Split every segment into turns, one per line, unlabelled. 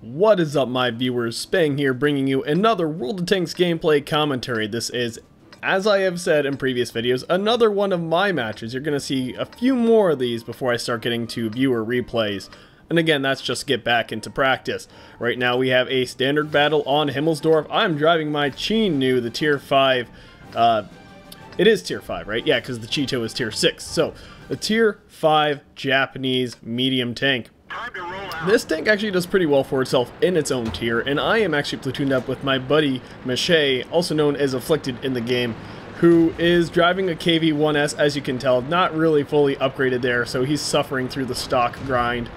What is up, my viewers? Spang here, bringing you another World of Tanks gameplay commentary. This is, as I have said in previous videos, another one of my matches. You're going to see a few more of these before I start getting to viewer replays. And again, that's just to get back into practice. Right now we have a standard battle on Himmelsdorf. I'm driving my Chi-Nu, the tier 5. It is tier 5, right? Yeah, because the Cheeto is tier 6. So, a tier 5 Japanese medium tank. This tank actually does pretty well for itself in its own tier, and I am actually platooned up with my buddy Miche, also known as Afflicted in the game, who is driving a KV-1S, as you can tell, not really fully upgraded there, so he's suffering through the stock grind.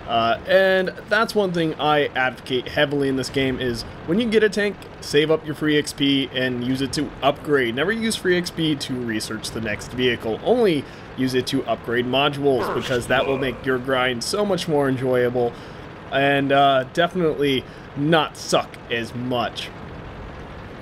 And that's one thing I advocate heavily in this game is when you get a tank, save up your free XP and use it to upgrade. Never use free XP to research the next vehicle. Only use it to upgrade modules, because that will make your grind so much more enjoyable and definitely not suck as much.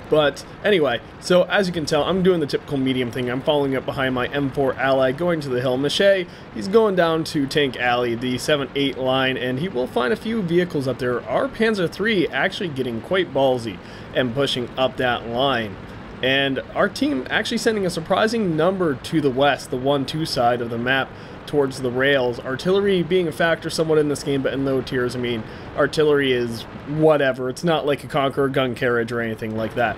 But anyway, so as you can tell, I'm doing the typical medium thing. I'm following up behind my M4 ally, going to the hill. Miche, he's going down to Tank Alley, the 7-8 line, and he will find a few vehicles up there. Our Panzer III actually getting quite ballsy and pushing up that line. And our team actually sending a surprising number to the west, the 1-2 side of the map, towards the rails. Artillery being a factor somewhat in this game, but in low tiers, I mean, artillery is whatever. It's not like a Conqueror gun carriage or anything like that.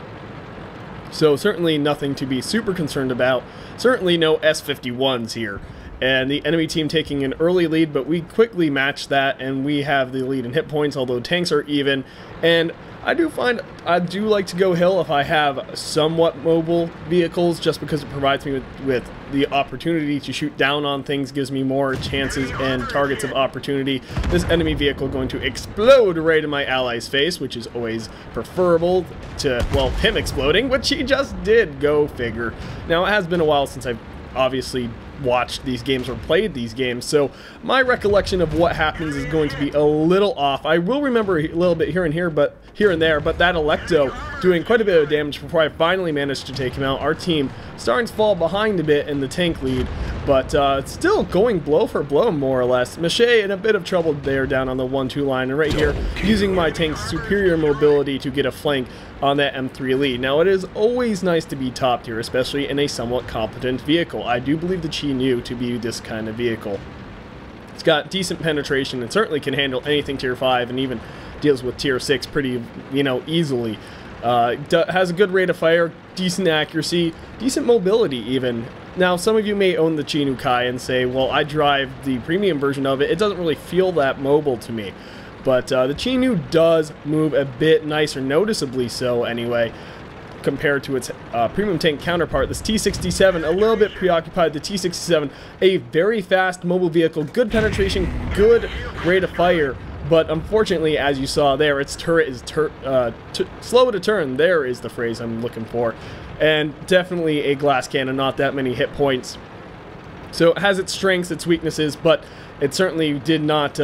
So certainly nothing to be super concerned about. Certainly no S-51s here. And the enemy team taking an early lead, but we quickly match that, and we have the lead in hit points, although tanks are even. And I do find I do like to go hill if I have somewhat mobile vehicles, just because it provides me with the opportunity to shoot down on things, gives me more chances and targets of opportunity. This enemy vehicle going to explode right in my ally's face, which is always preferable to, well, him exploding, which he just did, go figure. Now, it has been a while since I've obviously watched these games or played these games, so my recollection of what happens is going to be a little off. I will remember a little bit here and there, but that Electo doing quite a bit of damage before I finally managed to take him out. Our team starting to fall behind a bit in the tank lead, but still going blow for blow, more or less. Miche in a bit of trouble there down on the 1-2 line, and right here using my tank's superior mobility to get a flank on that M3 lead. Now, it is always nice to be top tier, especially in a somewhat competent vehicle. I do believe the Chi-Nu to be this kind of vehicle. It's got decent penetration and certainly can handle anything tier 5 and even deals with tier 6 pretty, easily. Has a good rate of fire, decent accuracy, decent mobility even. Now, some of you may own the Chi-Nu Kai and say, well, I drive the premium version of it. It doesn't really feel that mobile to me. But the Chi-Nu does move a bit nicer, noticeably so anyway, compared to its premium tank counterpart. This T-67, a little bit preoccupied. The T-67, a very fast mobile vehicle, good penetration, good rate of fire. But unfortunately, as you saw there, its turret is slow to turn. There is the phrase I'm looking for. And definitely a glass cannon, not that many hit points. So it has its strengths, its weaknesses, but it certainly did not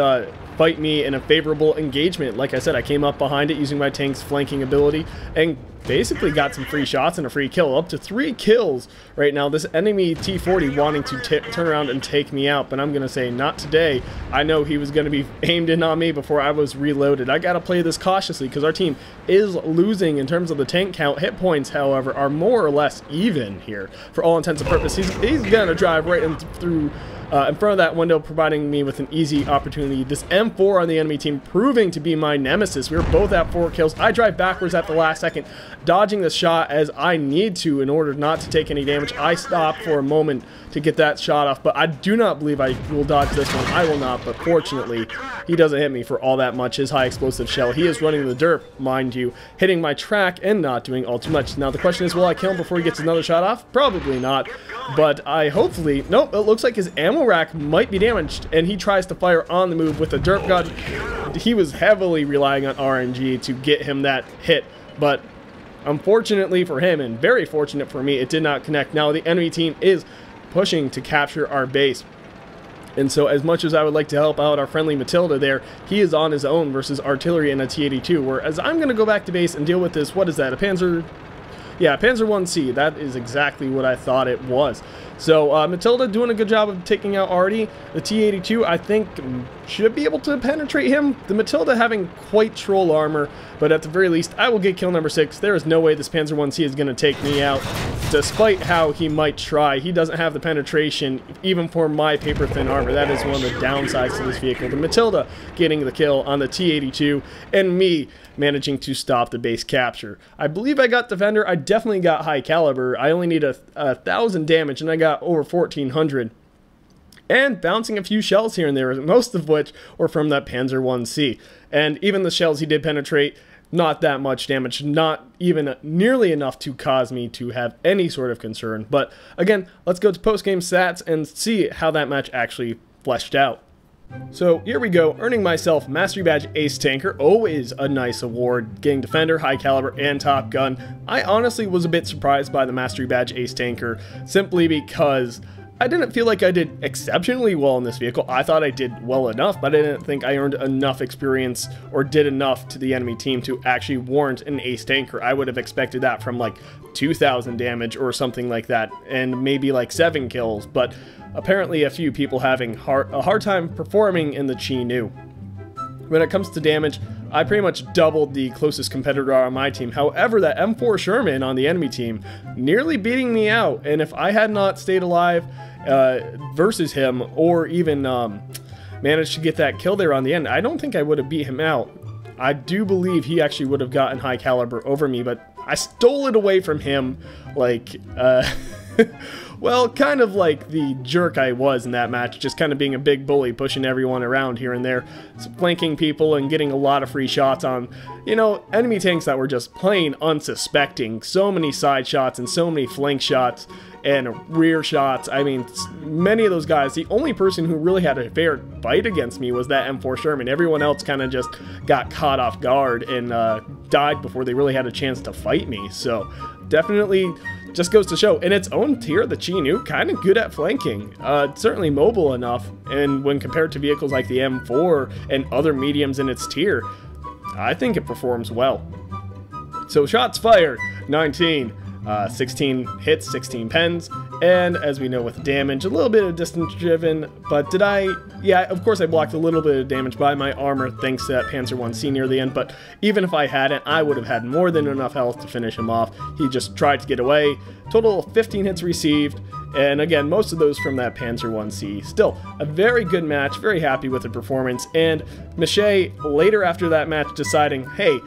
fight me in a favorable engagement. Like I said, I came up behind it using my tank's flanking ability and basically got some free shots and a free kill. Up to 3 kills right now. This enemy T-40 wanting to turn around and take me out, but I'm going to say not today. I know he was going to be aimed in on me before I was reloaded. I got to play this cautiously because our team is losing in terms of the tank count. Hit points, however, are more or less even here for all intents and purposes. He's going to drive right in through in front of that window, providing me with an easy opportunity. This M4 on the enemy team proving to be my nemesis. We were both at 4 kills. I drive backwards at the last second, dodging the shot as I need to in order not to take any damage. I stop for a moment to get that shot off, but I do not believe I will dodge this one. I will not, but fortunately, he doesn't hit me for all that much. His high explosive shell. He is running the derp, mind you, hitting my track and not doing all too much. Now, the question is, will I kill him before he gets another shot off? Probably not, but I hopefully... Nope, it looks like his ammo rack might be damaged, and he tries to fire on the move with a derp gun. He was heavily relying on RNG to get him that hit, but unfortunately for him, and very fortunate for me, it did not connect. Now, the enemy team is pushing to capture our base. And so as much as I would like to help out our friendly Matilda there, he is on his own versus artillery and a T-82, whereas I'm going to go back to base and deal with this, what is that, a Panzer Yeah, Panzer 1C, that is exactly what I thought it was. So, Matilda doing a good job of taking out Artie. The T-82, I think, should be able to penetrate him. The Matilda having quite troll armor, but at the very least, I will get kill number 6. There is no way this Panzer 1C is going to take me out, despite how he might try. He doesn't have the penetration, even for my paper-thin armor. That is one of the downsides to this vehicle. The Matilda getting the kill on the T-82, and me managing to stop the base capture. I believe I got Defender. I definitely got high caliber. I only need 1,000 damage, and I got over 1,400. And bouncing a few shells here and there, most of which were from that Panzer 1C. And even the shells he did penetrate, not that much damage, not even nearly enough to cause me to have any sort of concern. But again, let's go to post-game stats and see how that match actually fleshed out. So here we go, earning myself Mastery Badge Ace Tanker, always a nice award, getting Defender, High Caliber, and Top Gun. I honestly was a bit surprised by the Mastery Badge Ace Tanker, simply because I didn't feel like I did exceptionally well in this vehicle. I thought I did well enough, but I didn't think I earned enough experience or did enough to the enemy team to actually warrant an Ace Tanker. I would have expected that from like 2,000 damage or something like that, and maybe like 7 kills, but apparently a few people having a hard time performing in the Chi-Nu. When it comes to damage, I pretty much doubled the closest competitor on my team. However, that M4 Sherman on the enemy team nearly beating me out, and if I had not stayed alive versus him, or even managed to get that kill there on the end, I don't think I would have beat him out. I do believe he actually would have gotten high caliber over me, but I stole it away from him, like, well, kind of like the jerk I was in that match, just kind of being a big bully, pushing everyone around here and there, flanking people and getting a lot of free shots on, you know, enemy tanks that were just plain unsuspecting. So many side shots and so many flank shots and rear shots. I mean, many of those guys, the only person who really had a fair fight against me was that M4 Sherman. Everyone else kind of just got caught off guard and died before they really had a chance to fight me. So definitely just goes to show, in its own tier, the Chi-Nu kind of good at flanking. Certainly mobile enough, and when compared to vehicles like the M4 and other mediums in its tier, I think it performs well. So shots fired, 19. 16 hits, 16 pens, and as we know with damage, a little bit of distance driven, but did I? Yeah, of course I blocked a little bit of damage by my armor thanks to that Panzer 1C near the end, but even if I hadn't, I would have had more than enough health to finish him off. He just tried to get away. Total of 15 hits received, and again, most of those from that Panzer 1C. Still, a very good match, very happy with the performance, and Miche later after that match deciding, hey,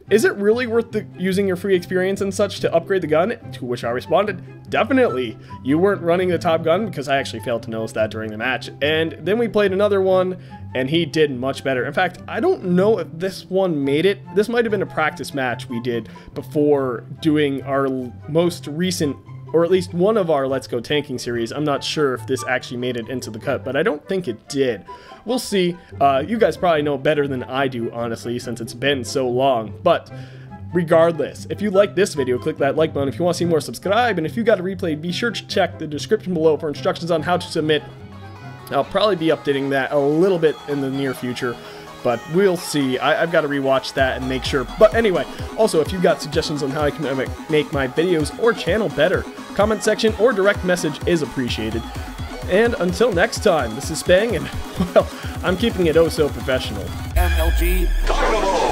is it really worth using your free experience and such to upgrade the gun? To which I responded, definitely. You weren't running the Top Gun, because I actually failed to notice that during the match. And then we played another one, and he did much better. In fact, I don't know if this one made it. This might have been a practice match we did before doing our most recent, or at least one of our Let's Go Tanking series. I'm not sure if this actually made it into the cut, but I don't think it did. We'll see. You guys probably know better than I do, honestly, since it's been so long. But regardless, if you like this video, click that like button. If you want to see more, subscribe. And if you got a replay, be sure to check the description below for instructions on how to submit. I'll probably be updating that a little bit in the near future, but we'll see. I've got to rewatch that and make sure. But anyway, also, if you got suggestions on how I can make my videos or channel better, comment section or direct message is appreciated. And until next time, this is Spang, and, well, I'm keeping it oh so professional.
MLG Dynamo.